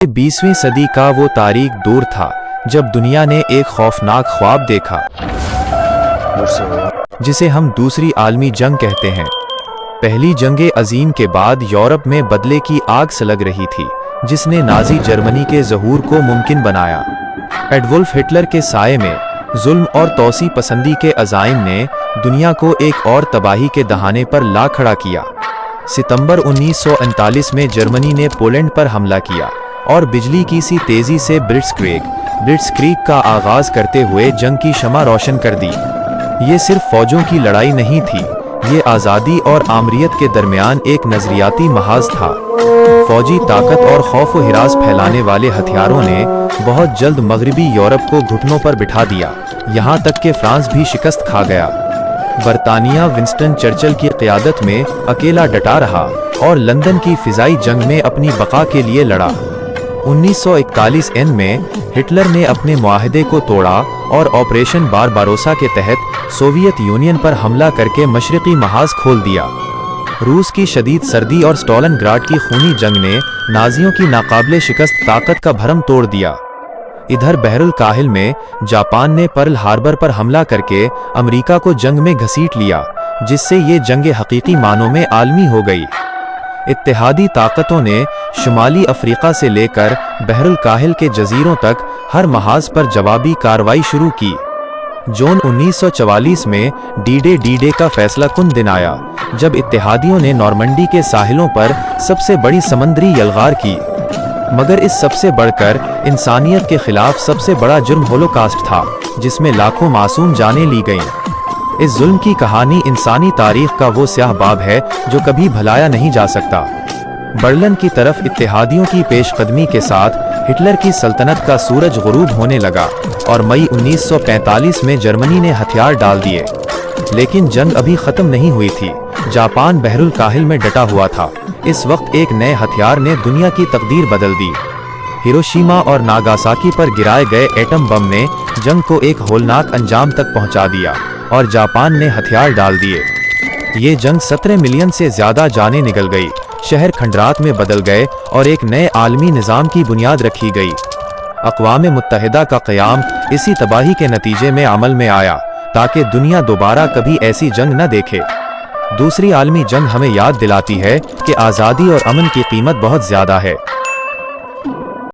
20वीं सदी का वो तारीख दूर था जब दुनिया ने एक खौफनाक ख्वाब देखा जिसे हम दूसरी आलमी जंग कहते हैं। पहली जंग अजीम के बाद यूरोप में बदले की आग सुलग रही थी जिसने नाजी जर्मनी के ज़हूर को मुमकिन बनाया। एडोल्फ हिटलर के साये में जुल्म और तौसी पसंदी के अज़ाइम ने दुनिया को एक और तबाही के दहाने पर ला खड़ा किया। सितंबर 1939 में जर्मनी ने पोलैंड पर हमला किया और बिजली की सी तेजी से ब्लिट्ज़क्रीग का आगाज करते हुए जंग की शमा रोशन कर दी। ये सिर्फ फौजों की लड़ाई नहीं थी, ये आज़ादी और आमरीत के दरमियान एक नज़रियाती महाज था। फौजी ताकत और खौफ व हिरास फैलाने वाले हथियारों ने बहुत जल्द मगरबी यूरोप को घुटनों पर बिठा दिया, यहाँ तक कि फ्रांस भी शिकस्त खा गया। बरतानिया विंस्टन चर्चिल की क़यादत में अकेला डटा रहा और लंदन की फ़िज़ाई जंग में अपनी बका के लिए लड़ा। 1941 में हिटलर ने अपने मुआहदे को तोड़ा और ऑपरेशन बारबारोसा के तहत सोवियत यूनियन पर हमला करके मशरिकी महाज खोल दिया। रूस की शदीद सर्दी और स्टालिनग्राड की खूनी जंग ने नाजियों की नाकाबिले शिकस्त ताकत का भरम तोड़ दिया। इधर बहरुल काहिल में जापान ने पर्ल हार्बर पर हमला करके अमेरिका को जंग में घसीट लिया, जिससे ये जंग हकीकी मानों में आलमी हो गई। इत्तेहादी ताकतों ने शुमाली अफ्रीका से लेकर बहरुल काहिल के जजीरों तक हर महाज पर जवाबी कार्रवाई शुरू की। जून 1944 में डी-डे का फैसला कुन दिन आया जब इत्तेहादियों ने नॉर्मंडी के साहिलों पर सबसे बड़ी समंदरी यलगार की। मगर इस सबसे बढ़कर इंसानियत के खिलाफ सबसे बड़ा जुर्म होलोकास्ट था, जिसमें लाखों मासूम जानें ली गईं। इस जुल्म की कहानी इंसानी तारीख का वो स्याह बाब है जो कभी भुलाया नहीं जा सकता। बर्लिन की तरफ इत्तेहादियों की पेशकदमी के साथ हिटलर की सल्तनत का सूरज गुरूब होने लगा और मई 1945 में जर्मनी ने हथियार डाल दिए। लेकिन जंग अभी ख़त्म नहीं हुई थी। जापान बहरुल काहिल में डटा हुआ था। इस वक्त एक नए हथियार ने दुनिया की तकदीर बदल दी। हिरोशिमा और नागासाकी पर गिराए गए एटम बम ने जंग को एक होलनाक अंजाम तक पहुंचा दिया और जापान ने हथियार डाल दिए। ये जंग 17 मिलियन से ज़्यादा जानें निगल गई, शहर खंडरात में बदल गए और एक नए आलमी निज़ाम की बुनियाद रखी गई। अक़वाम मुत्तहिदा का क़याम इसी तबाही के नतीजे में अमल में आया ताकि दुनिया दोबारा कभी ऐसी जंग न देखे। दूसरी आलमी जंग हमें याद दिलाती है कि आज़ादी और अमन की कीमत बहुत ज़्यादा है।